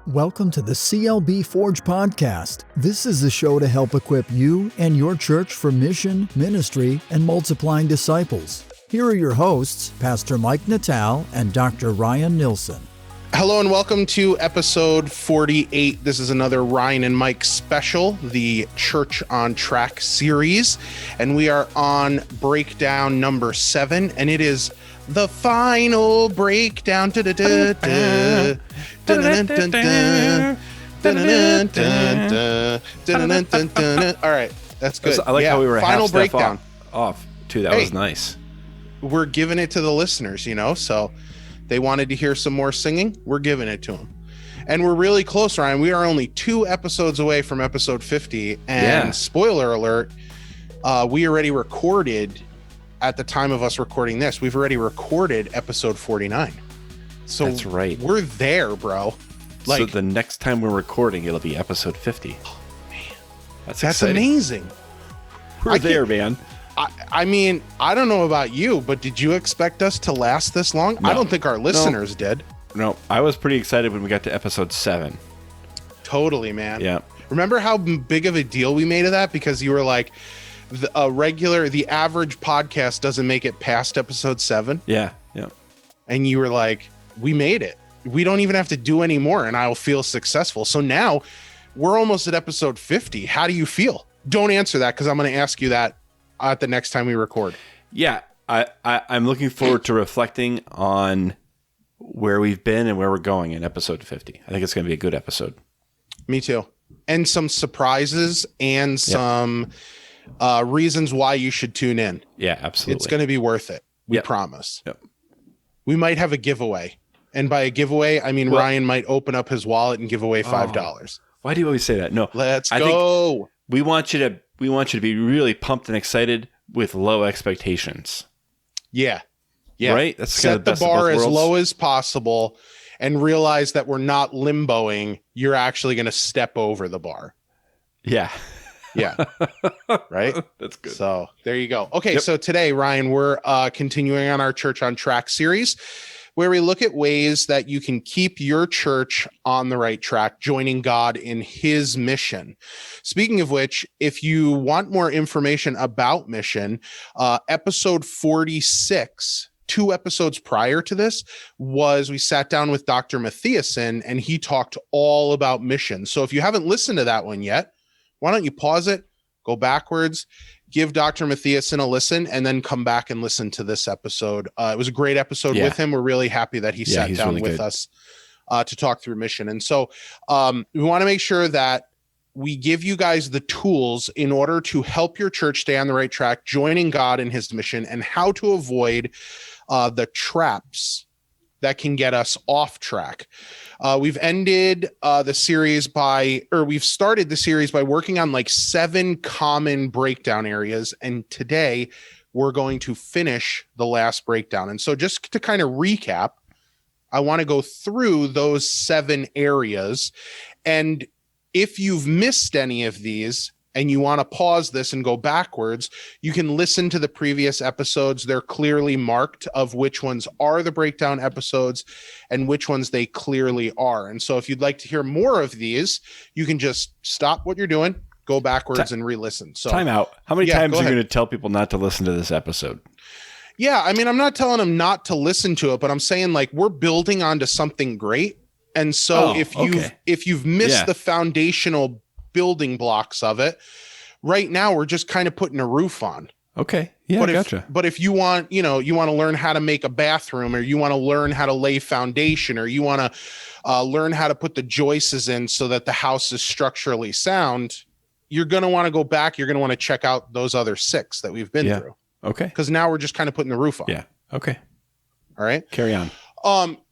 Welcome to the CLB Forge podcast. This is the show to help equip you and your church for mission, ministry, and multiplying disciples. Here are your hosts, Pastor Mike Natal and Dr. Ryan Nilsson. Hello and welcome to episode 48. This is another Ryan and Mike special, the Church on Track series. And we are on breakdown number 7, and it is the final breakdown. All right, that's good. I like how we were final half breakdown off too. That was nice. We're giving it to the listeners, so they wanted to hear some more singing. We're giving it to them. And we're really close, Ryan. We are only 2 episodes away from episode 50. And spoiler alert, we already recorded, at the time of us recording this, we've already recorded episode 49. So that's right. We're there, bro. So the next time we're recording, it'll be episode 50. Oh, man. That's exciting. Amazing. We're there, man. I mean, I don't know about you, but did you expect us to last this long? No. I don't think our listeners did. No, I was pretty excited when we got to episode 7. Totally, man. Yeah. Remember how big of a deal we made of that? Because you were like, the average podcast doesn't make it past episode 7. Yeah. And you were like, we made it. We don't even have to do any more, and I'll feel successful. So now we're almost at episode 50. How do you feel? Don't answer that, because I'm going to ask you that at the next time we record. Yeah, I'm looking forward to reflecting on where we've been and where we're going in episode 50. I think it's going to be a good episode. Me too. And some surprises and some reasons why you should tune in. Yeah, absolutely. It's going to be worth it. We promise. Yep. We might have a giveaway. And by a giveaway, I mean Ryan might open up his wallet and give away $5. Why do you always say that? No. Let's go. Think we want you to be really pumped and excited with low expectations. Yeah. Right? That's set the bar as low as possible and realize that we're not limboing. You're actually going to step over the bar. Yeah. Right? That's good. So there you go. Okay. So today, Ryan, we're continuing on our Church on Track series, where we look at ways that you can keep your church on the right track, joining God in his mission. Speaking of which, if you want more information about mission, episode 46, 2 episodes prior to this, we sat down with Dr. Matthiasen, and he talked all about mission. So if you haven't listened to that one yet, why don't you pause it, go backwards, give Dr. Matthiasen a listen, and then come back and listen to this episode. It was a great episode with him. We're really happy that he sat down really with us to talk through mission. And so we want to make sure that we give you guys the tools in order to help your church stay on the right track, joining God in his mission, and how to avoid the traps that can get us off track. We've ended the series we've started the series by working on 7 common breakdown areas. And today we're going to finish the last breakdown. And so just to kind of recap, I want to go through those 7 areas. And if you've missed any of these, and you want to pause this and go backwards, you can listen to the previous episodes. They're clearly marked of which ones are the breakdown episodes and which ones they clearly are. And so if you'd like to hear more of these, you can just stop what you're doing, go backwards and re-listen. So time out. How many times are you going to tell people not to listen to this episode? Yeah, I mean, I'm not telling them not to listen to it, but I'm saying we're building onto something great. And so if you've missed the foundational building blocks of it, right now we're just kind of putting a roof on. Okay. Yeah, gotcha. But if you want, you want to learn how to make a bathroom, or you want to learn how to lay foundation, or you want to learn how to put the joists in so that the house is structurally sound, you're going to want to go back. You're going to want to check out those other 6 that we've been through. Okay. Because now we're just kind of putting the roof on. Yeah. Okay. All right. Carry on.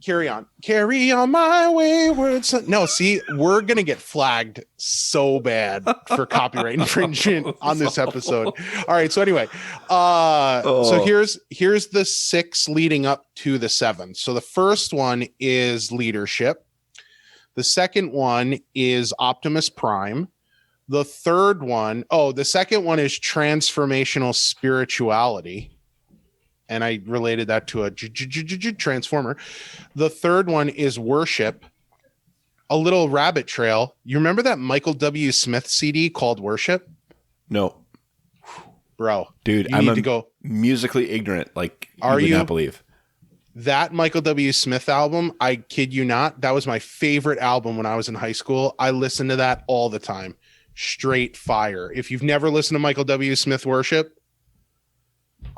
Carry on my wayward son. No, see, we're going to get flagged so bad for copyright infringement on this episode. All right. So anyway, so here's the 6 leading up to the 7. So the first one is leadership. The second one is Optimus Prime. The second one is transformational spirituality. And I related that to a transformer. The third one is worship. a little rabbit trail. You remember that Michael W. Smith CD called Worship? No. Bro. Dude, you need to go. Musically ignorant. Like, Are you would you? not believe. That Michael W. Smith album, I kid you not, that was my favorite album when I was in high school. I listened to that all the time. Straight fire. If you've never listened to Michael W. Smith Worship,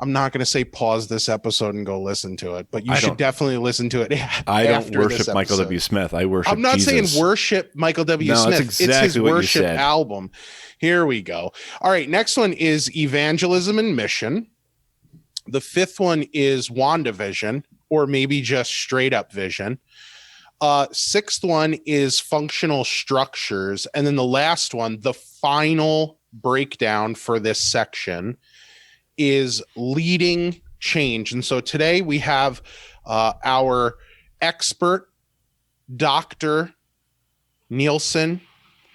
I'm not going to say pause this episode and go listen to it, but you should definitely listen to it. I don't worship Michael W. Smith. I worship I'm not Jesus. saying worship Michael W. Smith. That's exactly it's his what worship you said. album. Here we go. All right. Next one is Evangelism and Mission. The fifth one is WandaVision, or maybe just straight up vision. Sixth one is Functional Structures. And then the last one, the final breakdown for this section, is Leading Change. And so today we have our expert, Dr. Nielsen,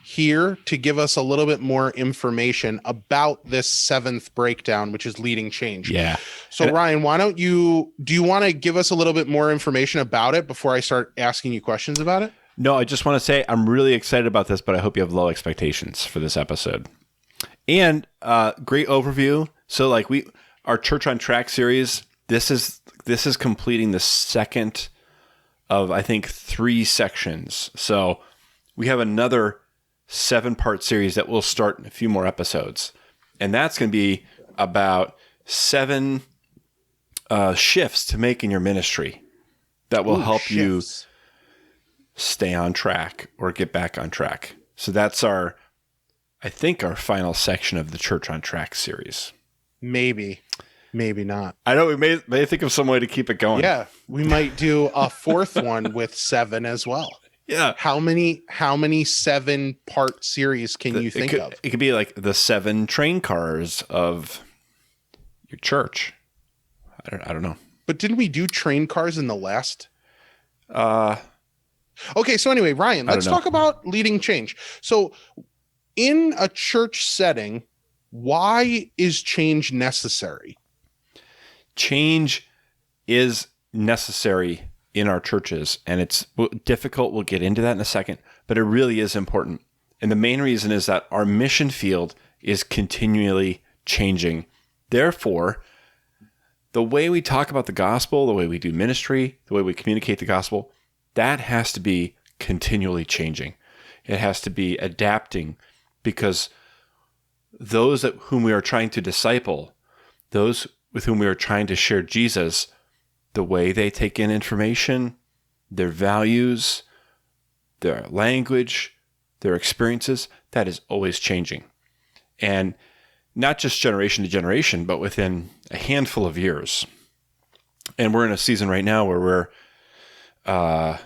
here to give us a little bit more information about this seventh breakdown, which is Leading Change. Yeah. So Ryan, do you want to give us a little bit more information about it before I start asking you questions about it? No, I just want to say I'm really excited about this, but I hope you have low expectations for this episode. And great overview. So like our Church on Track series, this is completing the second of, I think, 3 sections. So we have another 7-part series that will start in a few more episodes. And that's going to be about 7 shifts to make in your ministry that will help you stay on track or get back on track. So that's our final section of the Church on Track series. Maybe not. I know we may think of some way to keep it going. Yeah, we might do a fourth one with 7 as well. Yeah. How many 7-part series can you think of? It could be like the 7 train cars of your church. I don't know. But didn't we do train cars in the last? Okay, so anyway, Ryan, let's talk about Leading Change. So in a church setting, why is change necessary? Change is necessary in our churches, and it's difficult. We'll get into that in a second, but it really is important. And the main reason is that our mission field is continually changing. Therefore, the way we talk about the gospel, the way we do ministry, the way we communicate the gospel, that has to be continually changing. It has to be adapting, because those whom we are trying to disciple, those with whom we are trying to share Jesus, the way they take in information, their values, their language, their experiences, that is always changing. And not just generation to generation, but within a handful of years. And we're in a season right now where we're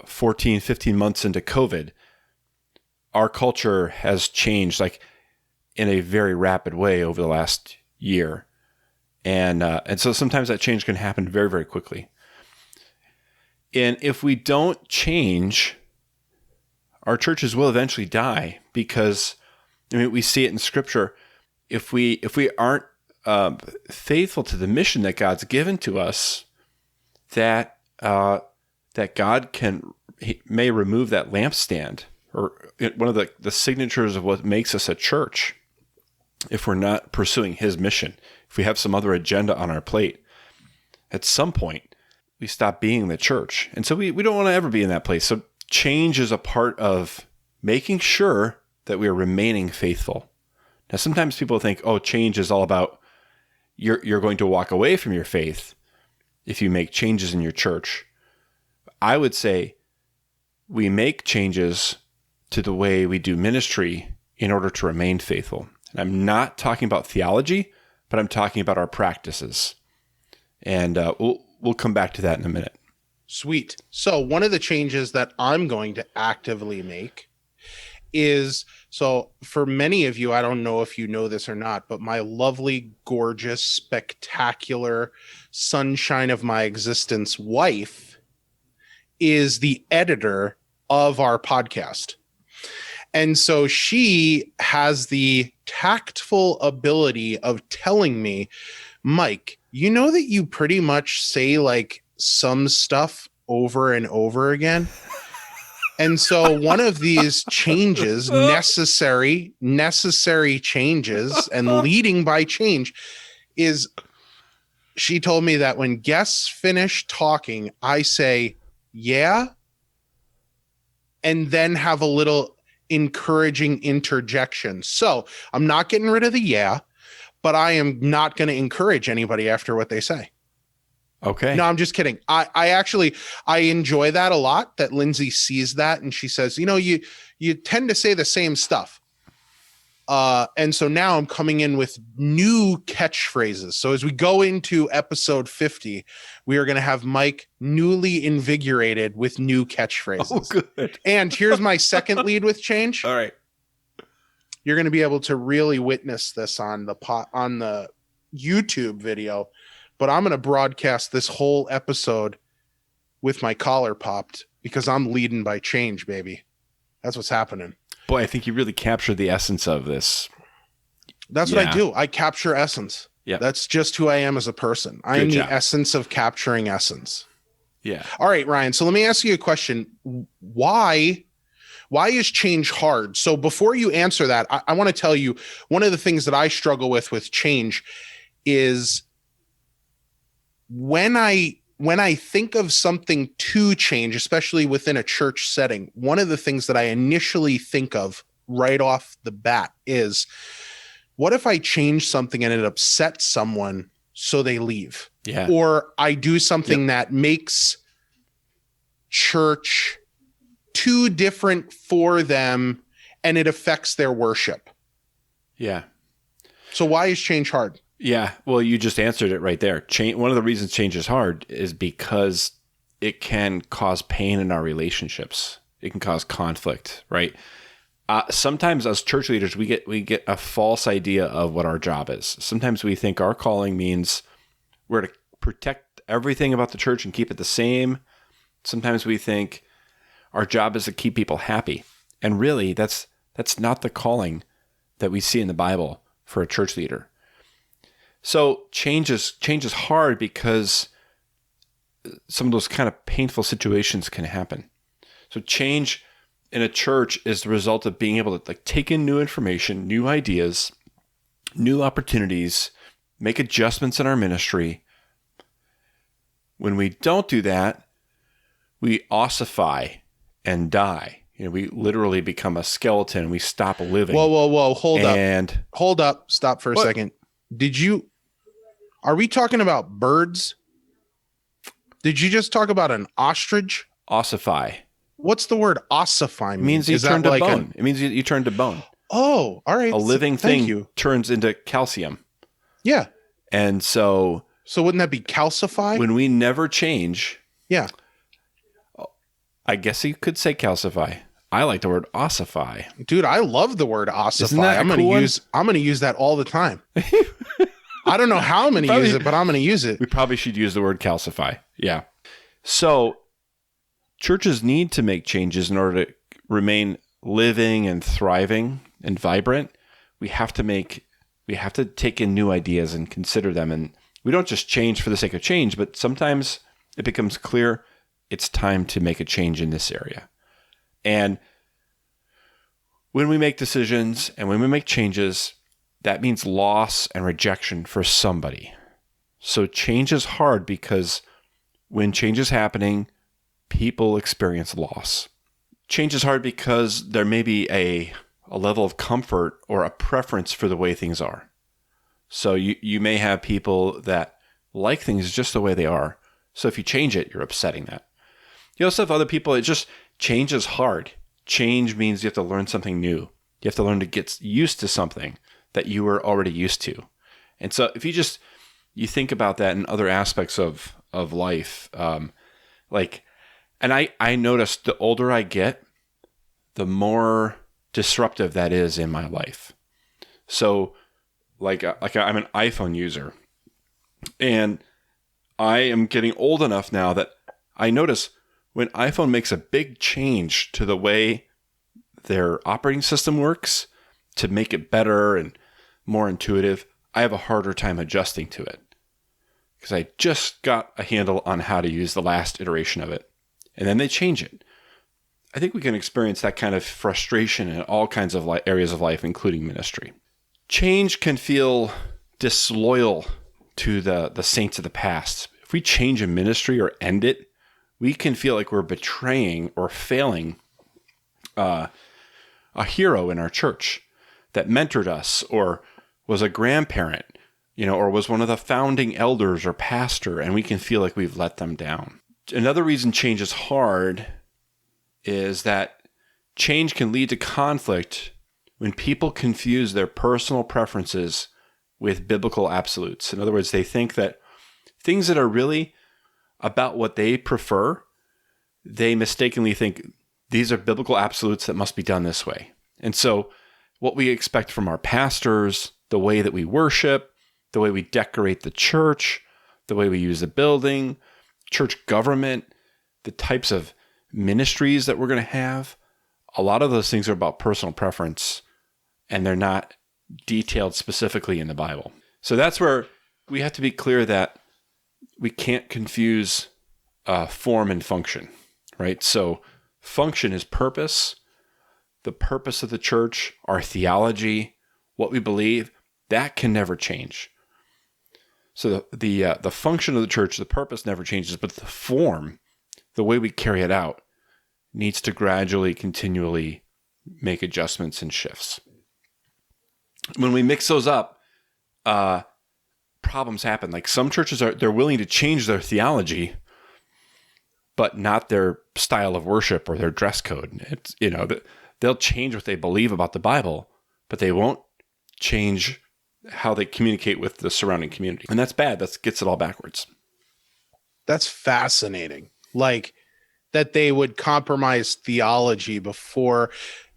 14, 15 months into COVID. Our culture has changed like in a very rapid way over the last year. And so sometimes that change can happen very, very quickly. And if we don't change, our churches will eventually die, because we see it in Scripture. If we aren't faithful to the mission that God's given to us, that God may remove that lampstand, or one of the signatures of what makes us a church, if we're not pursuing His mission. If we have some other agenda on our plate, at some point we stop being the church. And so we don't want to ever be in that place. So change is a part of making sure that we are remaining faithful. Now, sometimes people think, change is all about you're going to walk away from your faith if you make changes in your church. I would say we make changes to the way we do ministry in order to remain faithful. And I'm not talking about theology, but I'm talking about our practices. And we'll come back to that in a minute. Sweet. So one of the changes that I'm going to actively make is, so for many of you, I don't know if you know this or not, but my lovely, gorgeous, spectacular, sunshine of my existence wife is the editor of our podcast. And so she has the tactful ability of telling me, Mike, you know that you pretty much say like some stuff over and over again. And so one of these changes, necessary changes and leading by change, is she told me that when guests finish talking, I say, yeah, and then have a little encouraging interjection. So I'm not getting rid of the yeah, but I am not going to encourage anybody after what they say. Okay. No, I'm just kidding. I actually enjoy that a lot, that Lindsay sees that and she says, you tend to say the same stuff. And so now I'm coming in with new catchphrases. So as we go into episode 50, we are going to have Mike newly invigorated with new catchphrases. Oh, good. And here's my second lead with change. All right. You're going to be able to really witness this on the YouTube video. But I'm going to broadcast this whole episode with my collar popped because I'm leading by change, baby. That's what's happening. Boy, I think you really captured the essence of this. That's what I do. I capture essence. Yeah. That's just who I am as a person. I am the essence of capturing essence. Yeah. All right, Ryan. So let me ask you a question. Why is change hard? So before you answer that, I want to tell you one of the things that I struggle with change is when I think of something to change, especially within a church setting, one of the things that I initially think of right off the bat is, what if I change something and it upsets someone so they leave? Yeah. Or I do something that makes church too different for them and it affects their worship. Yeah. So why is change hard? Yeah, well, you just answered it right there. One of the reasons change is hard is because it can cause pain in our relationships. It can cause conflict, right? Sometimes as church leaders, we get a false idea of what our job is. Sometimes we think our calling means we're to protect everything about the church and keep it the same. Sometimes we think our job is to keep people happy. And really, that's not the calling that we see in the Bible for a church leader. So change is hard because some of those kind of painful situations can happen. So change in a church is the result of being able to take in new information, new ideas, new opportunities, make adjustments in our ministry. When we don't do that, we ossify and die. We literally become a skeleton. We stop living. Whoa. Hold up. Stop for a second. Are we talking about birds? Did you just talk about an ostrich? Ossify. What's the word ossify mean? It means you turn to bone. It means you turn to bone. Oh, all right. A living thing turns into calcium. Yeah. And so wouldn't that be calcify? When we never change. Yeah. I guess you could say calcify. I like the word ossify. Dude, I love the word ossify. Isn't that I'm going to use that all the time. I don't know how I'm going to use it, but I'm going to use it. We probably should use the word calcify. Yeah. So churches need to make changes in order to remain living and thriving and vibrant. We have to take in new ideas and consider them. And we don't just change for the sake of change, but sometimes it becomes clear it's time to make a change in this area. And when we make decisions and when we make changes, that means loss and rejection for somebody. So change is hard because when change is happening, people experience loss. Change is hard because there may be a level of comfort or a preference for the way things are. So you may have people that like things just the way they are. So if you change it, you're upsetting that. You also have other people, change is hard. Change means you have to learn something new. You have to learn to get used to something that you were already used to. And so if you think about that in other aspects of life, and I noticed the older I get, the more disruptive that is in my life. So like I'm an iPhone user, and I am getting old enough now that I notice when iPhone makes a big change to the way their operating system works to make it better and more intuitive, I have a harder time adjusting to it because I just got a handle on how to use the last iteration of it. and then they change it. I think we can experience that kind of frustration in all kinds of areas of life, including ministry. Change can feel disloyal to the saints of the past. If we change a ministry or end it, we can feel like we're betraying or failing a hero in our church that mentored us or was a grandparent, or was one of the founding elders or pastor, and we can feel like we've let them down. Another reason change is hard is that change can lead to conflict when people confuse their personal preferences with biblical absolutes. In other words, they think that things that are really about what they prefer, they mistakenly think these are biblical absolutes that must be done this way. And so what we expect from our pastors, the way that we worship, the way we decorate the church, the way we use the building, church government, the types of ministries that we're going to have, a lot of those things are about personal preference, and they're not detailed specifically in the Bible. So that's where we have to be clear that we can't confuse form and function, right? So function is purpose. The purpose of the church, our theology, what we believe, that can never change. So the function of the church, the purpose never changes, but the form, the way we carry it out, needs to gradually, continually make adjustments and shifts. When we mix those up, problems happen. Like some churches they're willing to change their theology, but not their style of worship or their dress code. It's, they'll change what they believe about the Bible, but they won't change how they communicate with the surrounding community. And that's bad. That gets it all backwards. That's fascinating. Like that they would compromise theology before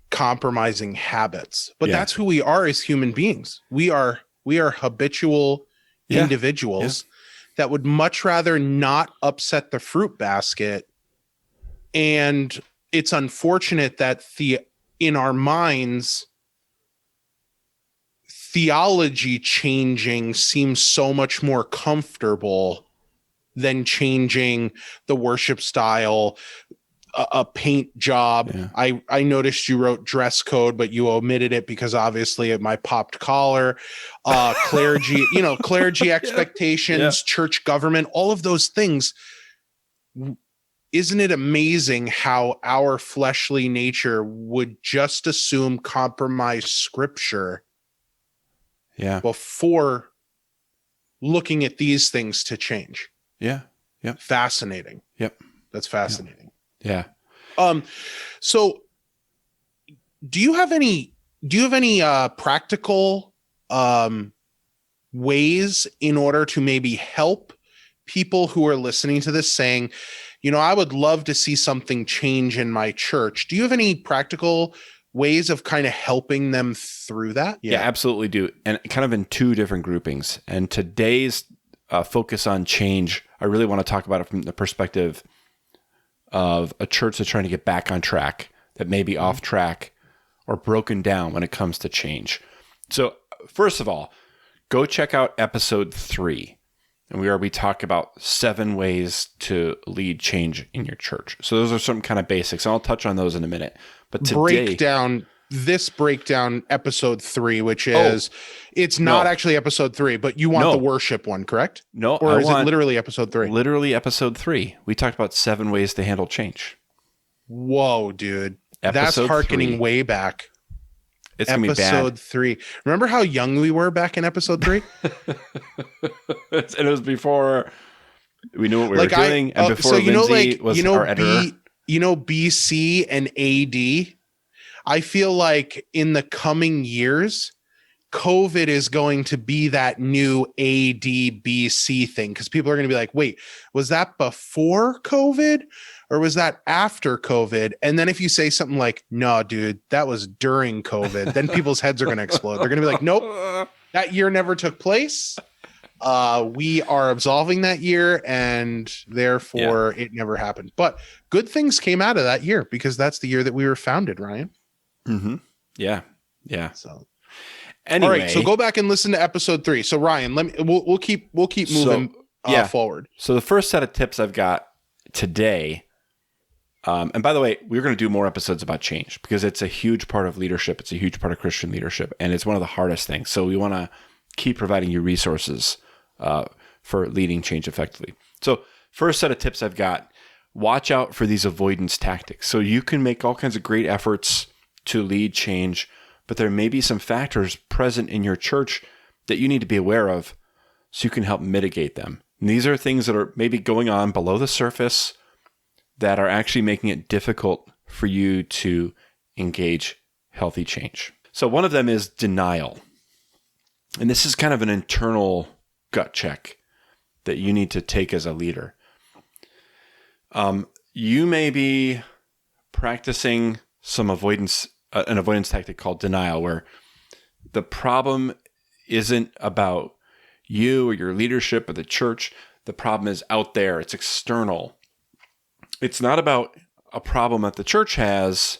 compromising habits. But that's who we are as human beings. We are habitual individuals that would much rather not upset the fruit basket. And it's unfortunate that in our minds, theology changing seems so much more comfortable than changing the worship style, a paint job. Yeah. I noticed you wrote dress code, but you omitted it because obviously of my popped collar, clergy, clergy expectations, church government, all of those things. Isn't it amazing how our fleshly nature would just assume compromise scripture before looking at these things to change? Yeah. Yep. Fascinating. Yep. That's fascinating. Yeah. So do you have any practical ways in order to maybe help people who are listening to this saying, I would love to see something change in my church? Do you have any practical ways of kind of helping them through that? Yeah, absolutely do. And kind of in two different groupings. And today's focus on change, I really want to talk about it from the perspective of a church that's trying to get back on track, that may be off track or broken down when it comes to change. So first of all, go check out episode 3. And we talk about 7 ways to lead change in your church. So those are some kind of basics. I'll touch on those in a minute. But today, breakdown episode 3, which is, it's not actually episode 3, but you want the worship one, correct? No. Or is it literally episode 3? Literally episode 3. We talked about 7 ways to handle change. Whoa, dude. That's hearkening way back. It's going to be bad. Episode 3. Remember how young we were back in episode 3? And it was before we knew what we were doing. And before Linksy was our editor. BC and AD. I feel like in the coming years, COVID is going to be that new ADBC thing, because people are going to be like, wait, was that before COVID or was that after COVID? And then if you say something like, no, dude, that was during COVID, then people's heads are going to explode. They're going to be like, nope, that year never took place. We are absolving that year, and therefore it never happened. But good things came out of that year, because that's the year that we were founded, Ryan. Mm-hmm. Yeah. So anyway, all right, so go back and listen to episode 3. So Ryan, we'll keep moving forward. So the first set of tips I've got today And by the way, we're going to do more episodes about change because it's a huge part of leadership. It's a huge part of Christian leadership, and it's one of the hardest things. So we want to keep providing you resources for leading change effectively. So first set of tips I've got, watch out for these avoidance tactics. So you can make all kinds of great efforts to lead change, but there may be some factors present in your church that you need to be aware of so you can help mitigate them. And these are things that are maybe going on below the surface that are actually making it difficult for you to engage healthy change. So one of them is denial. And this is kind of an internal gut check that you need to take as a leader. You may be practicing an avoidance tactic called denial, where the problem isn't about you or your leadership or the church. The problem is out there. It's external. It's not about a problem that the church has.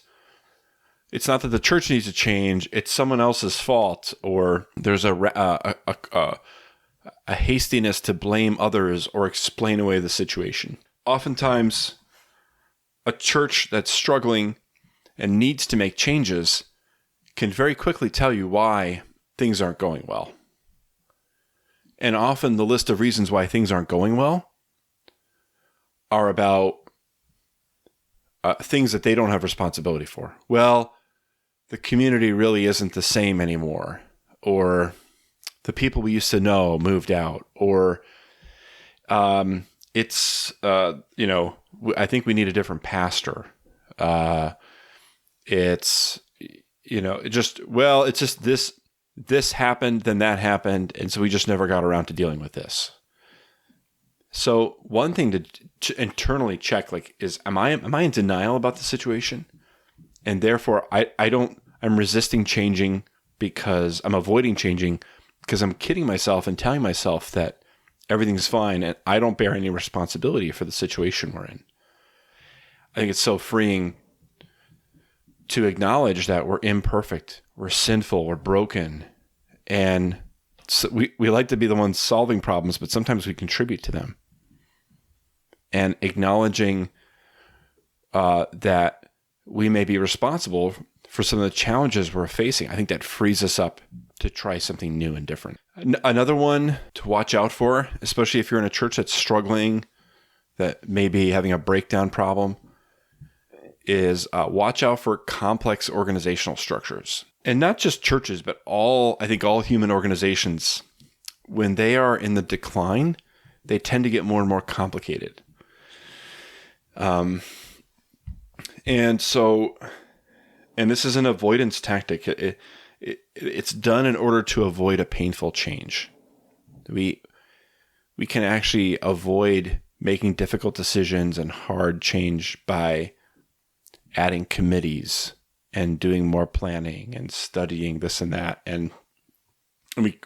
It's not that the church needs to change. It's someone else's fault, or there's a hastiness to blame others or explain away the situation. Oftentimes, a church that's struggling and needs to make changes can very quickly tell you why things aren't going well. And often the list of reasons why things aren't going well are about things that they don't have responsibility for. Well, the community really isn't the same anymore, or the people we used to know moved out, or I think we need a different pastor. It's just this happened, then that happened, and so we just never got around to dealing with this. So one thing to internally check is, am I in denial about the situation? And therefore I'm resisting changing because I'm avoiding changing because I'm kidding myself and telling myself that everything's fine and I don't bear any responsibility for the situation we're in. I think it's so freeing to acknowledge that we're imperfect, we're sinful, we're broken, and so we like to be the ones solving problems, but sometimes we contribute to them. And acknowledging that we may be responsible for some of the challenges we're facing, I think that frees us up to try something new and different. Another one to watch out for, especially if you're in a church that's struggling, that may be having a breakdown problem, is watch out for complex organizational structures. And not just churches, but all human organizations, when they are in the decline, they tend to get more and more complicated. And this is an avoidance tactic. It's done in order to avoid a painful change. We can actually avoid making difficult decisions and hard change by adding committees and doing more planning and studying this and that. And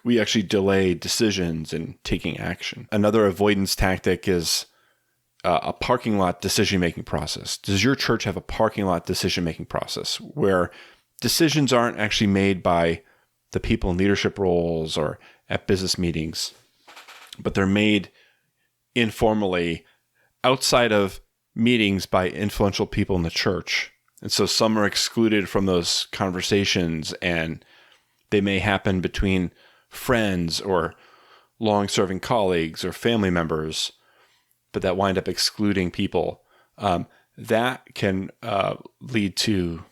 we actually delay decisions and taking action. Another avoidance tactic is a parking lot decision-making process. Does your church have a parking lot decision-making process where decisions aren't actually made by the people in leadership roles or at business meetings, but they're made informally outside of meetings by influential people in the church? And so some are excluded from those conversations, and they may happen between friends or long-serving colleagues or family members, but that wind up excluding people. That can lead to,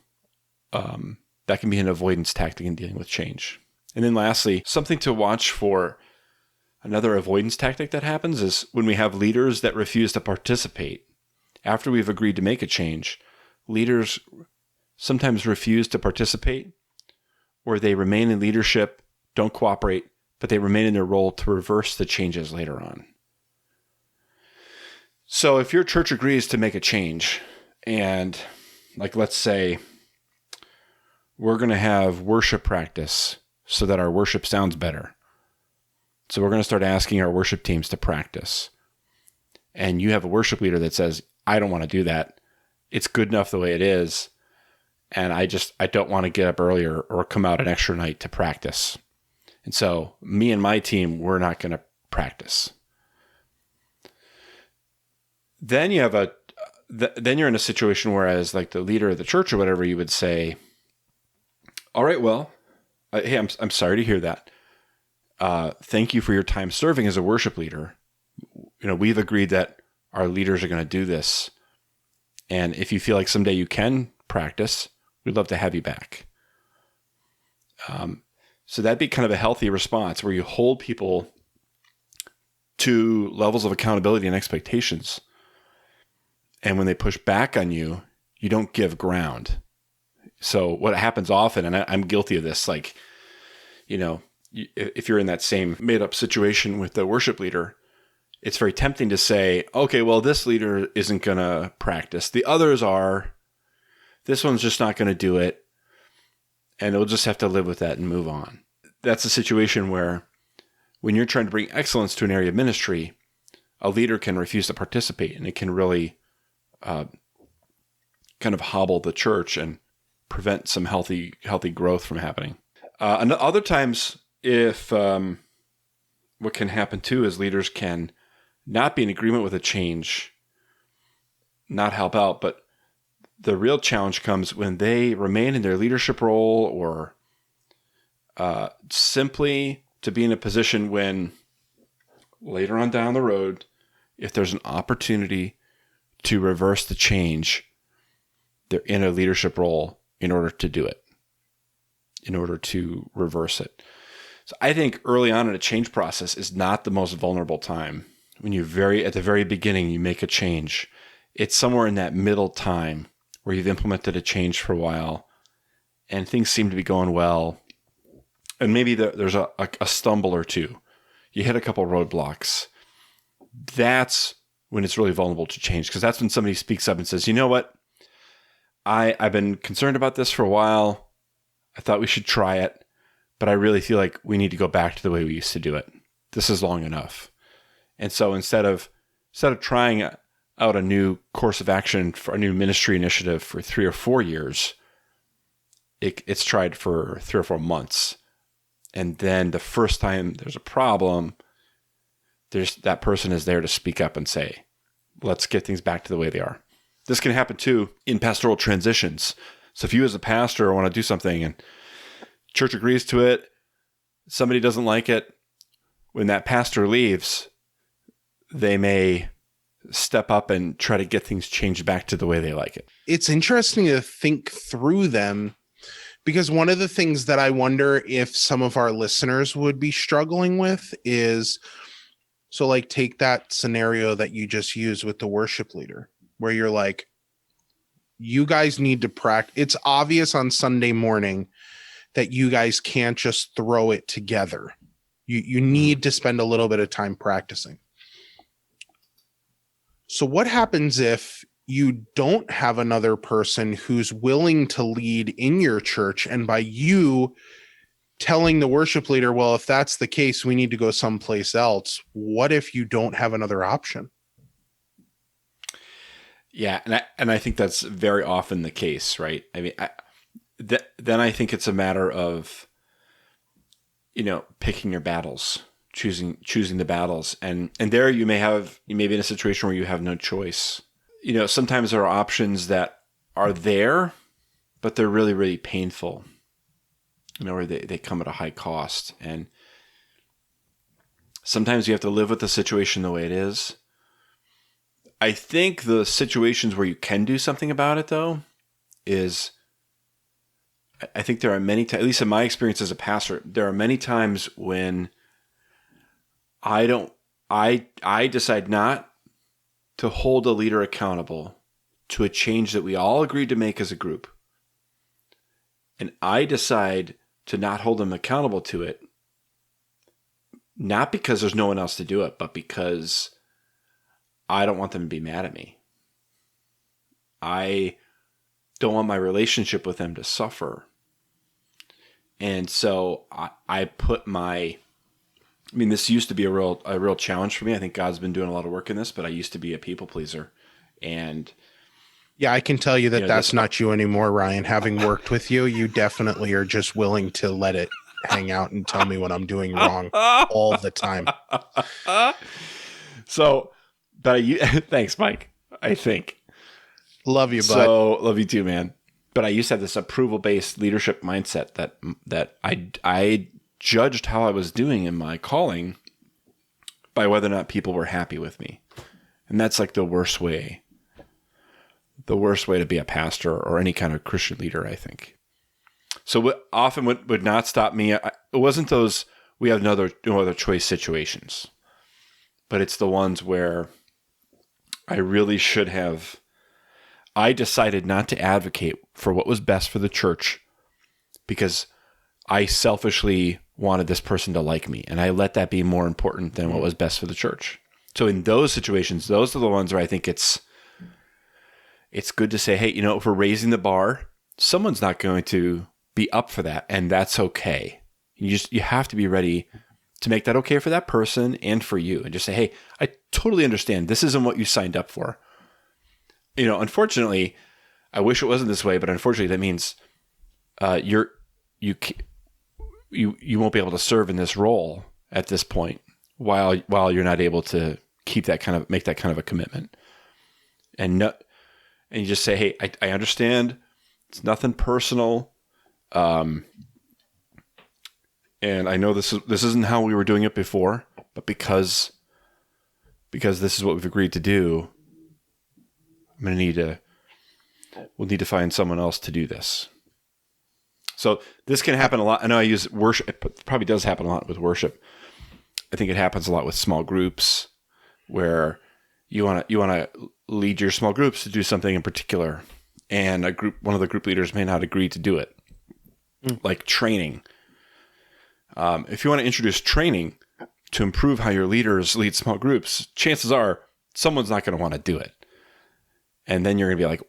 that can be an avoidance tactic in dealing with change. And then lastly, something to watch for, another avoidance tactic that happens is when we have leaders that refuse to participate. After we've agreed to make a change, leaders sometimes refuse to participate, or they remain in leadership, don't cooperate, but they remain in their role to reverse the changes later on. So if your church agrees to make a change, and let's say we're going to have worship practice so that our worship sounds better. So we're going to start asking our worship teams to practice. And you have a worship leader that says, I don't want to do that. It's good enough the way it is. And I don't want to get up earlier or come out an extra night to practice. And so me and my team, we're not going to practice. Then you have then you're in a situation where, as like the leader of the church or whatever, you would say, all right, well, hey, I'm sorry to hear that. Thank you for your time serving as a worship leader. We've agreed that our leaders are going to do this. And if you feel like someday you can practice, we'd love to have you back. So that'd be kind of a healthy response where you hold people to levels of accountability and expectations. And when they push back on you, you don't give ground. So what happens often, and I'm guilty of this, like, if you're in that same made up situation with the worship leader, it's very tempting to say, okay, well, this leader isn't going to practice. The others are. This one's just not going to do it. And we'll just have to live with that and move on. That's a situation where when you're trying to bring excellence to an area of ministry, a leader can refuse to participate, and it can really kind of hobble the church and prevent some healthy growth from happening. And other times, if what can happen too is leaders can not be in agreement with a change, not help out, but the real challenge comes when they remain in their leadership role or simply to be in a position when later on down the road, if there's an opportunity to reverse the change, they're in a leadership role in order to do it, in order to reverse it. So I think early on in a change process is not the most vulnerable time. When at the very beginning, you make a change. It's somewhere in that middle time where you've implemented a change for a while and things seem to be going well. And maybe there's a stumble or two. You hit a couple roadblocks. That's when it's really vulnerable to change, because that's when somebody speaks up and says, you know what? I've been concerned about this for a while. I thought we should try it, but I really feel like we need to go back to the way we used to do it. This is long enough. And so instead of trying out a new course of action for a new ministry initiative for 3 or 4 years, it's tried for 3 or 4 months. And then the first time there's a problem, that person is there to speak up and say, let's get things back to the way they are. This can happen too in pastoral transitions. So if you as a pastor want to do something and church agrees to it, somebody doesn't like it, when that pastor leaves, they may step up and try to get things changed back to the way they like it. It's interesting to think through them, because one of the things that I wonder if some of our listeners would be struggling with is, so like take that scenario that you just used with the worship leader, where you're like, you guys need to practice. It's obvious on Sunday morning that you guys can't just throw it together. You need to spend a little bit of time practicing. So what happens if you don't have another person who's willing to lead in your church, and by you telling the worship leader, well, if that's the case, we need to go someplace else. What if you don't have another option? Yeah, and I think that's very often the case, right? I mean, then I think it's a matter of, picking your battles, choosing the battles, and there you may be in a situation where you have no choice. Sometimes there are options that are there, but they're really, really painful. Where they come at a high cost, and sometimes you have to live with the situation the way it is. I think the situations where you can do something about it, though, is I think there are many times, at least in my experience as a pastor, there are many times when I decide not to hold a leader accountable to a change that we all agreed to make as a group. And I decide to not hold them accountable to it, not because there's no one else to do it, but because I don't want them to be mad at me. I don't want my relationship with them to suffer. And so I put this used to be a real challenge for me. I think God's been doing a lot of work in this, but I used to be a people pleaser. And yeah, I can tell you that's not you anymore, Ryan. Having worked with you, you definitely are just willing to let it hang out and tell me what I'm doing wrong all the time. So, but thanks, Mike. I think. Love you, bud. So love you too, man. But I used to have this approval-based leadership mindset that I judged how I was doing in my calling by whether or not people were happy with me. And that's like the worst way to be a pastor or any kind of Christian leader, I think. So what often would not stop me, it wasn't those we have no other choice situations, but it's the ones where I really should have. I decided not to advocate for what was best for the church because I selfishly wanted this person to like me, and I let that be more important than what was best for the church. So in those situations, those are the ones where I think it's good to say, hey, if we're raising the bar, someone's not going to be up for that, and that's okay. You have to be ready to make that okay for that person and for you, and just say, hey, I totally understand. This isn't what you signed up for. Unfortunately, I wish it wasn't this way, but unfortunately, that means you won't be able to serve in this role at this point while you're not able to make that kind of a commitment. And you just say, hey, I understand. It's nothing personal. And I know this isn't how we were doing it before, but because this is what we've agreed to do, we'll need to find someone else to do this. So this can happen a lot. I know I use worship. It probably does happen a lot with worship. I think it happens a lot with small groups where you want to lead your small groups to do something in particular, and one of the group leaders may not agree to do it, like training. If you want to introduce training to improve how your leaders lead small groups, chances are someone's not going to want to do it. And then you're going to be like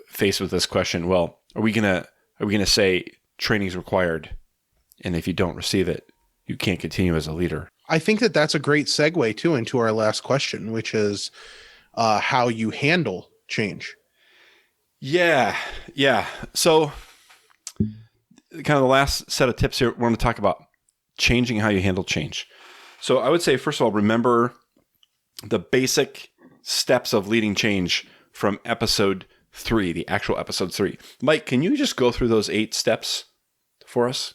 faced with this question, well, are we going to say training is required, and if you don't receive it, you can't continue as a leader? I think that's a great segue too into our last question, which is how you handle change. Yeah. So kind of the last set of tips here, we're going to talk about changing how you handle change. So I would say, first of all, remember the basic steps of leading change from episode 3, the actual episode 3. Mike, can you just go through those 8 steps for us?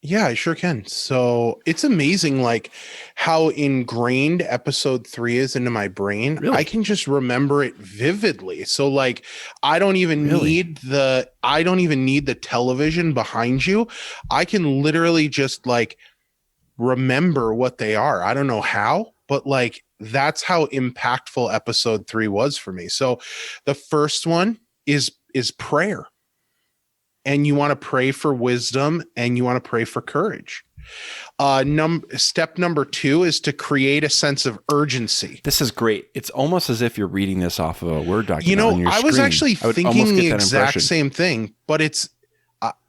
Yeah, I sure can. So it's amazing, like how ingrained episode 3 is into my brain. Really? I can just remember it vividly. So like, I don't even need the television behind you. I can literally just like remember what they are. I don't know how, but like, that's how impactful episode 3 was for me. So the first one is prayer. And you want to pray for wisdom, and you want to pray for courage. Step number 2 is to create a sense of urgency. This is great. It's almost as if you're reading this off of a Word document on your screen. I was actually thinking the exact same thing, but it's,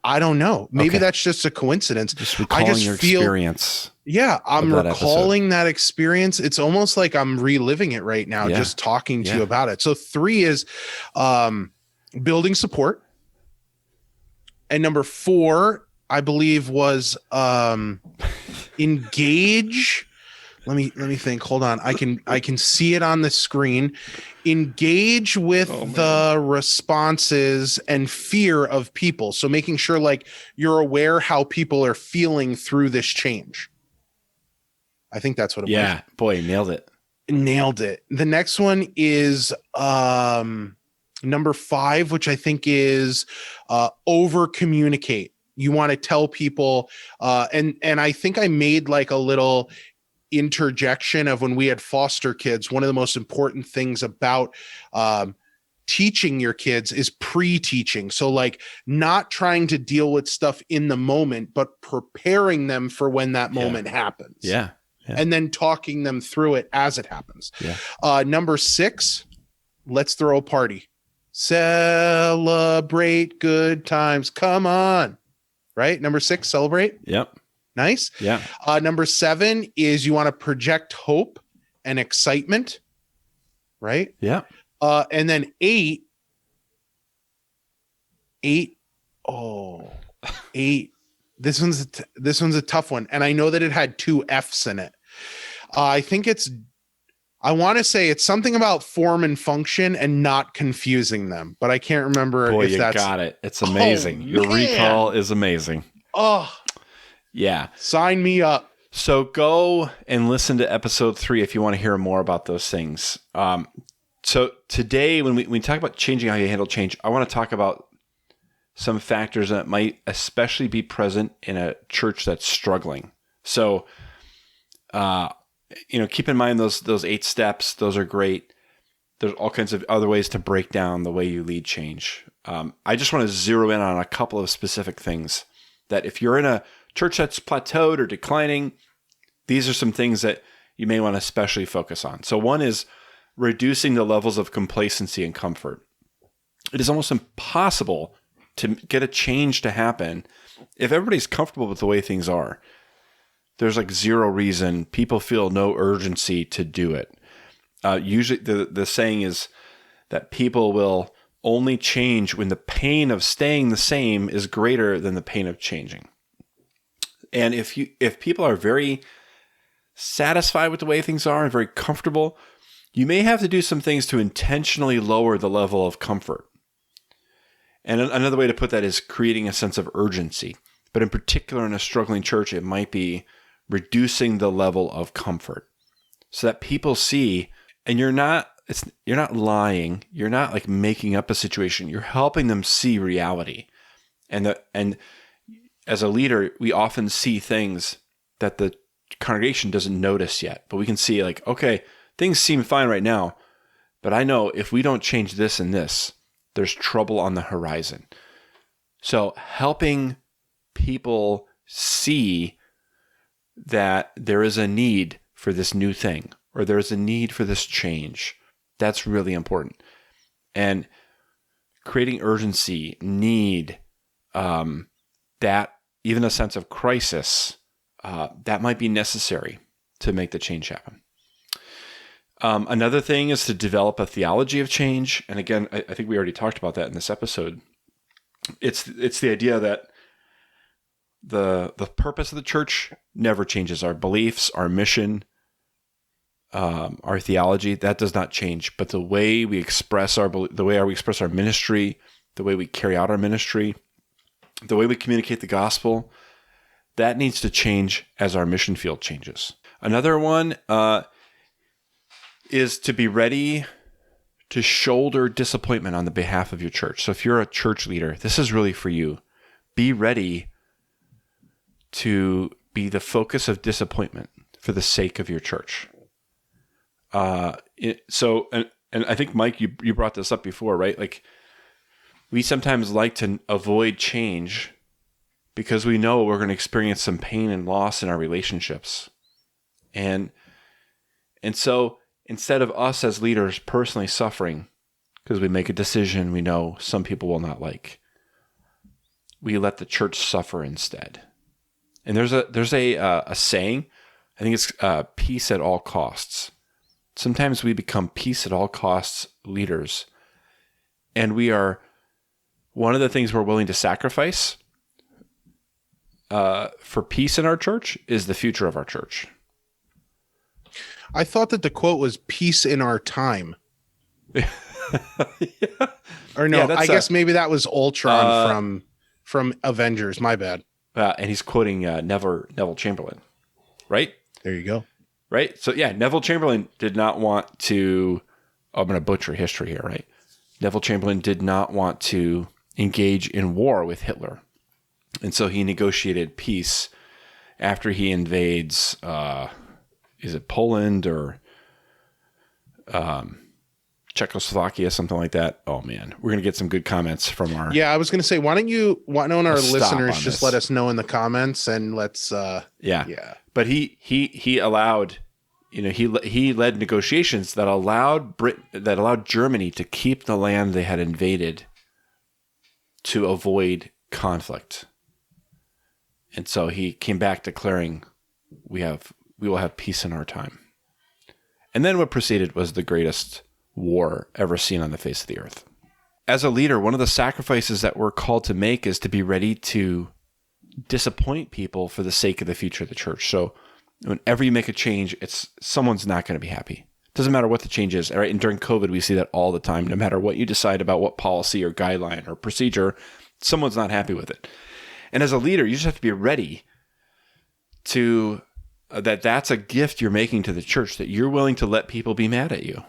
I don't know. Maybe that's just a coincidence. Just recalling your experience. Yeah, I'm recalling that experience. It's almost like I'm reliving it right now, just talking to you about it. So 3 is building support. And number 4, I believe, was engage. Let me think. Hold on. I can see it on the screen. Engage with the responses and fear of people. So making sure like you're aware how people are feeling through this change. I think that's what it was. Yeah, boy, nailed it. Nailed it. The next one is number 5, which I think is over communicate. You want to tell people, and I think I made like a little interjection of when we had foster kids. One of the most important things about teaching your kids is pre-teaching. So like not trying to deal with stuff in the moment, but preparing them for when that moment happens. Yeah. And then talking them through it as it happens. Yeah. Number 6, let's throw a party. Celebrate good times. Come on. Right? Number 6, celebrate. Yep. Nice. Yeah. Number 7 is you want to project hope and excitement. Right? Yeah. And then 8. This one's a tough one. And I know that it had 2 F's in it. I think it's I want to say it's something about form and function and not confusing them, but I can't remember Boy, if you that's... got it. It's amazing. Oh, Your man. recall is amazing. Oh, yeah. Sign me up. So go and listen to episode 3 if you want to hear more about those things. So today, when we talk about changing how you handle change, I want to talk about some factors that might especially be present in a church that's struggling. So, keep in mind those 8 steps. Those are great. There's all kinds of other ways to break down the way you lead change. I just want to zero in on a couple of specific things that if you're in a church that's plateaued or declining, these are some things that you may want to especially focus on. So one is reducing the levels of complacency and comfort. It is almost impossible to get a change to happen if everybody's comfortable with the way things are. There's like zero reason. People feel no urgency to do it. Usually the saying is that people will only change when the pain of staying the same is greater than the pain of changing. And if people are very satisfied with the way things are and very comfortable, you may have to do some things to intentionally lower the level of comfort. And another way to put that is creating a sense of urgency. But in particular, in a struggling church, it might be reducing the level of comfort so that people see, and you're not lying. You're not like making up a situation. You're helping them see reality. And as a leader, we often see things that the congregation doesn't notice yet, but we can see like, okay, things seem fine right now, but I know if we don't change this and this, there's trouble on the horizon. So helping people see that there is a need for this new thing, or there is a need for this change, that's really important. And creating urgency, need, that even a sense of crisis, that might be necessary to make the change happen. Another thing is to develop a theology of change. And again, I think we already talked about that in this episode. It's the idea that the purpose of the church never changes. Our beliefs, our mission, our theology, that does not change. But the way we express our ministry, the way we carry out our ministry, the way we communicate the gospel, that needs to change as our mission field changes. Another one is to be ready to shoulder disappointment on the behalf of your church. So if you're a church leader, this is really for you. Be ready to be the focus of disappointment for the sake of your church. And I think, Mike, you brought this up before, right? Like, we sometimes like to avoid change because we know we're going to experience some pain and loss in our relationships. And so instead of us as leaders personally suffering because we make a decision we know some people will not like, we let the church suffer instead. And there's a saying, I think it's peace at all costs. Sometimes we become peace at all costs leaders, and one of the things we're willing to sacrifice for peace in our church is the future of our church. I thought that the quote was peace in our time. Yeah. Or no, I guess maybe that was Ultron from Avengers. My bad. And he's quoting Neville Chamberlain, right? There you go. Right? So yeah, Neville Chamberlain did not want to, I'm going to butcher history here, right? Neville Chamberlain did not want to engage in war with Hitler. And so he negotiated peace after he invades, is it Poland or Czechoslovakia, something like that? Oh man, we're going to get some good comments from our... Yeah, I was going to say, why don't our listeners just let us know in the comments, and let's... Yeah. But he allowed, he led negotiations that allowed Germany to keep the land they had invaded to avoid conflict. And so he came back declaring, we will have peace in our time. And then what proceeded was the greatest war ever seen on the face of the earth. As a leader, one of the sacrifices that we're called to make is to be ready to disappoint people for the sake of the future of the church. So whenever you make a change, someone's not going to be happy. Doesn't matter what the change is, right? And during COVID, we see that all the time. No matter what you decide about what policy or guideline or procedure, someone's not happy with it. And as a leader, you just have to be ready to that's a gift you're making to the church, that you're willing to let people be mad at you.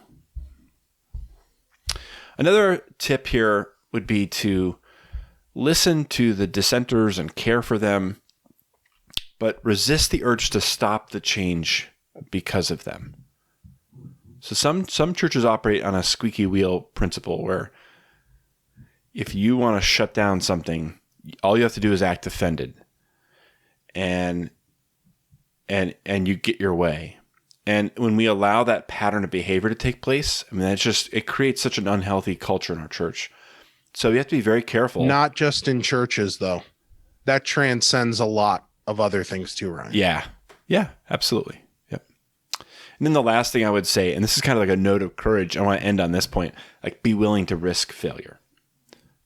Another tip here would be to listen to the dissenters and care for them, but resist the urge to stop the change because of them. So some churches operate on a squeaky wheel principle, where if you want to shut down something, all you have to do is act offended, and you get your way. And when we allow that pattern of behavior to take place, I mean, it creates such an unhealthy culture in our church. So we have to be very careful. Not just in churches, though. That transcends a lot of other things too, Ryan. Yeah, absolutely. Yep. And then the last thing I would say, and this is kind of like a note of courage, I want to end on this point, like, be willing to risk failure.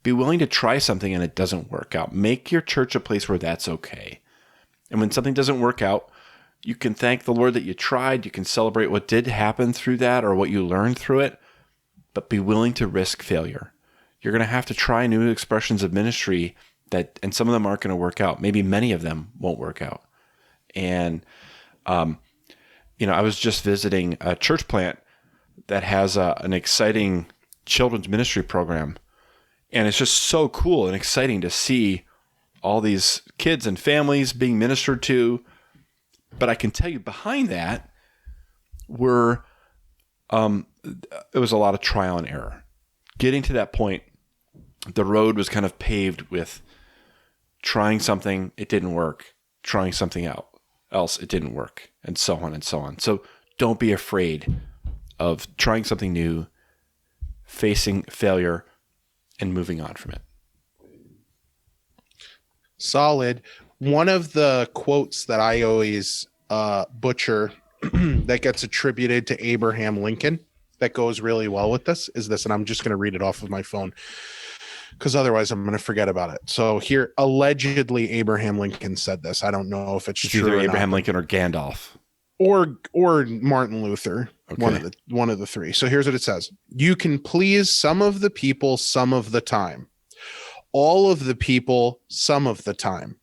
Be willing to try something and it doesn't work out. Make your church a place where that's okay. And when something doesn't work out, you can thank the Lord that you tried. You can celebrate what did happen through that or what you learned through it, but be willing to risk failure. You're going to have to try new expressions of ministry and some of them aren't going to work out. Maybe many of them won't work out. And, I was just visiting a church plant that has an exciting children's ministry program. And it's just so cool and exciting to see all these kids and families being ministered to. But I can tell you behind that it was a lot of trial and error. Getting to that point, the road was kind of paved with trying something, it didn't work. Trying something else, it didn't work, and so on and so on. So don't be afraid of trying something new, facing failure, and moving on from it. Solid. One of the quotes that I always butcher that gets attributed to Abraham Lincoln that goes really well with this is this, and I'm just going to read it off of my phone because otherwise I'm going to forget about it. So here, allegedly Abraham Lincoln said this. I don't know if it's true. Either Abraham Lincoln or Gandalf. Or Martin Luther, okay. One of the three. So here's what it says. You can please some of the people some of the time. All of the people some of the time.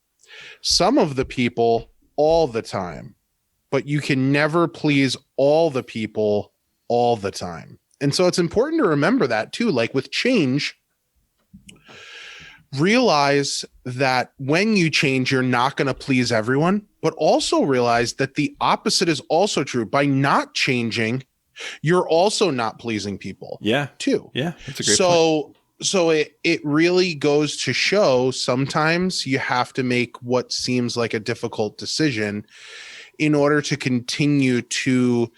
Some of the people all the time. But you can never please all the people all the time. And so it's important to remember that too. Like with change, realize that when you change, you're not going to please everyone, but also realize that the opposite is also true. By not changing, you're also not pleasing people. Yeah. Too. Yeah. That's a great point. So it really goes to show sometimes you have to make what seems like a difficult decision in order to continue to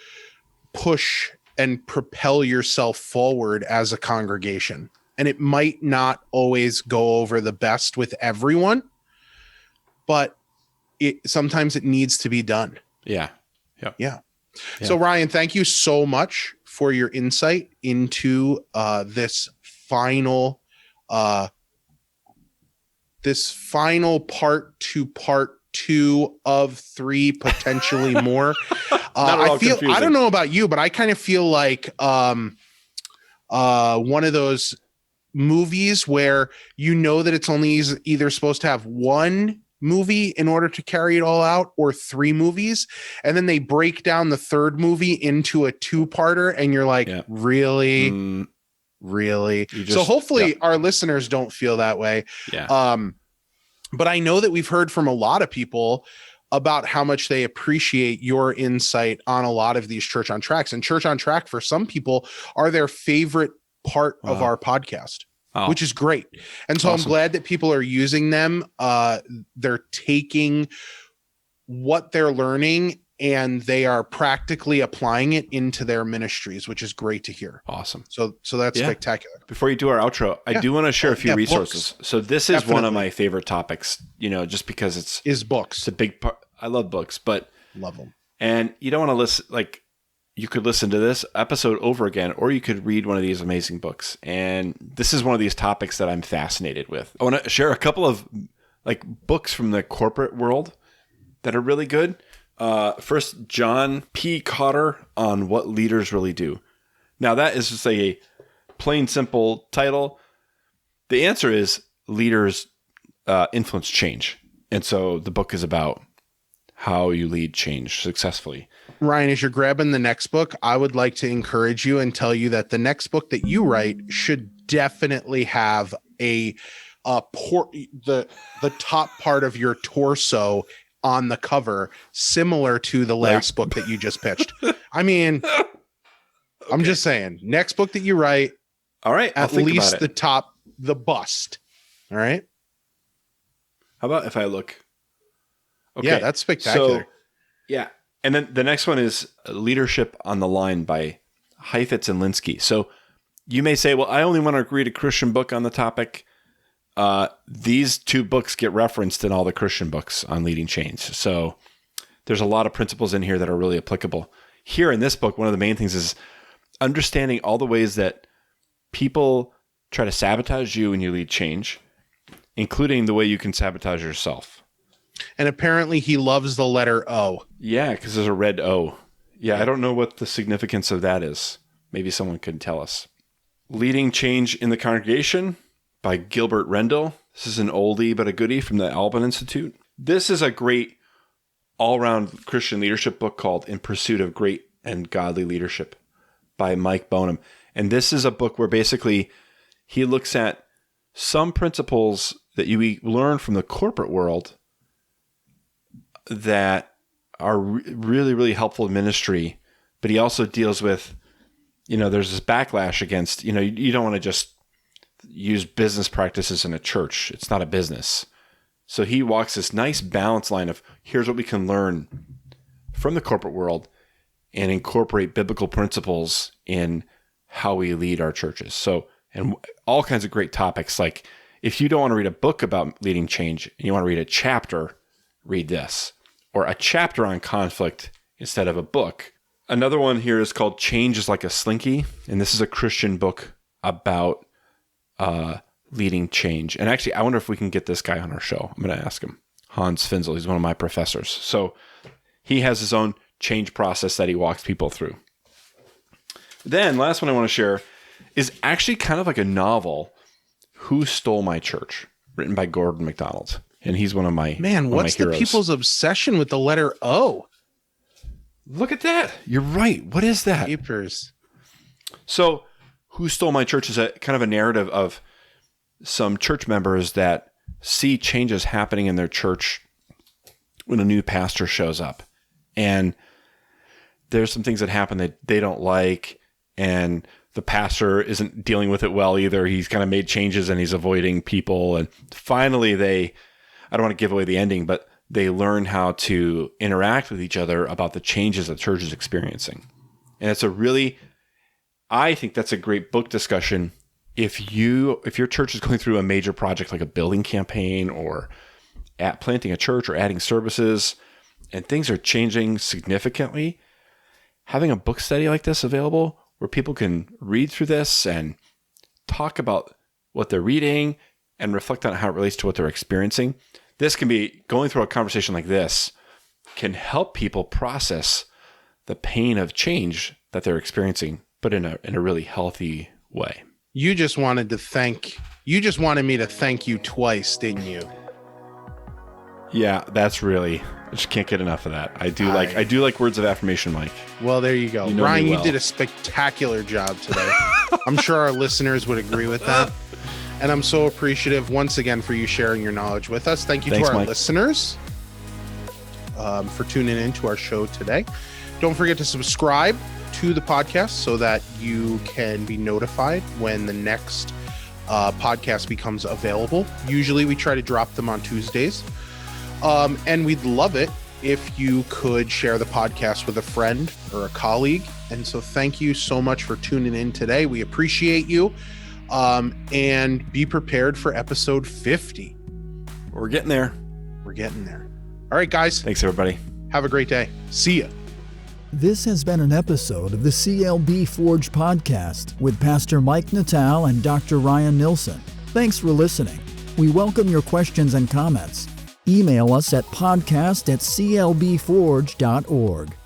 push and propel yourself forward as a congregation. And it might not always go over the best with everyone, but sometimes it needs to be done. Yeah. Yep. Yeah. So Ryan, thank you so much for your insight into this final part two of three, potentially more. I don't know about you, but I kind of feel like one of those movies where you know that it's only either supposed to have one movie in order to carry it all out or three movies, and then they break down the third movie into a two-parter and you're like, really? So hopefully our listeners don't feel that way. But I know that we've heard from a lot of people about how much they appreciate your insight on a lot of these Church on Tracks, and Church on Track for some people are their favorite part of our podcast, which is great. And so awesome. I'm glad that people are using them. They're taking what they're learning and they are practically applying it into their ministries, which is great to hear. Awesome. So that's spectacular. Before you do our outro, I do want to share a few resources. Books. So this is one of my favorite topics, just because it's books. It's a big part. I love books, but love them. And you don't want to listen, you could listen to this episode over again, or you could read one of these amazing books. And this is one of these topics that I'm fascinated with. I want to share a couple of books from the corporate world that are really good. First, John P. Kotter on What Leaders Really Do. Now, that is just a plain, simple title. The answer is leaders influence change. And so the book is about how you lead change successfully. Ryan, as you're grabbing the next book, I would like to encourage you and tell you that the next book that you write should definitely have the top part of your torso on the cover, similar to the last book that you just pitched. I mean, okay. I'm just saying, next book that you write, all right, at least the top, the bust. All right. How about if I look? Okay. Yeah, that's spectacular. So, yeah. And then the next one is Leadership on the Line by Heifetz and Linksy. So you may say, well, I only want to read a Christian book on the topic. These two books get referenced in all the Christian books on leading change. So there's a lot of principles in here that are really applicable. Here in this book, one of the main things is understanding all the ways that people try to sabotage you when you lead change, including the way you can sabotage yourself. And apparently he loves the letter O. Yeah, because there's a red O. Yeah, I don't know what the significance of that is. Maybe someone could tell us. Leading Change in the Congregation by Gilbert Rendle. This is an oldie but a goodie from the Alban Institute. This is a great all-around Christian leadership book called In Pursuit of Great and Godly Leadership by Mike Bonham. And this is a book where basically he looks at some principles that you learn from the corporate world that are really, really helpful in ministry. But he also deals with, there's this backlash against, you don't want to just use business practices in a church. It's not a business. So he walks this nice balance line of here's what we can learn from the corporate world and incorporate biblical principles in how we lead our churches. So, and all kinds of great topics. Like if you don't want to read a book about leading change and you want to read a chapter, read this, or a chapter on conflict instead of a book. Another one here is called Change is Like a Slinky. And this is a Christian book about leading change. And actually, I wonder if we can get this guy on our show. I'm going to ask him. Hans Finzel. He's one of my professors. So he has his own change process that he walks people through. Then last one I want to share is actually kind of like a novel, Who Stole My Church, written by Gordon MacDonald. And he's one of my what's the people's obsession with the letter O? Look at that. You're right. What is that? Papers. So Who Stole My Church is a kind of a narrative of some church members that see changes happening in their church when a new pastor shows up. And there's some things that happen that they don't like, and the pastor isn't dealing with it well either. He's kind of made changes and he's avoiding people. And finally I don't want to give away the ending, but they learn how to interact with each other about the changes the church is experiencing. And it's I think that's a great book discussion. If your church is going through a major project like a building campaign or planting a church or adding services, and things are changing significantly, having a book study like this available where people can read through this and talk about what they're reading and reflect on how it relates to what they're experiencing. This can be, going through a conversation like this can help people process the pain of change that they're experiencing, but in a really healthy way. You just wanted me to thank you twice, didn't you? Yeah, that's really, I just can't get enough of that. I do like words of affirmation, Mike. Well, there you go. You know Ryan, me well. You did a spectacular job today. I'm sure our listeners would agree with that. And I'm so appreciative once again for you sharing your knowledge with us. Thanks, to our Mike. listeners for tuning in to our show today. Don't forget to subscribe to the podcast so that you can be notified when the next podcast becomes available. Usually we try to drop them on Tuesdays. And we'd love it if you could share the podcast with a friend or a colleague. And so thank you so much for tuning in today. We appreciate you. And be prepared for episode 50. We're getting there. All right, guys. Thanks, everybody. Have a great day. See ya. This has been an episode of the CLB Forge podcast with Pastor Mike Natal and Dr. Ryan Nilsson. Thanks for listening. We welcome your questions and comments. Email us at podcast@clbforge.org.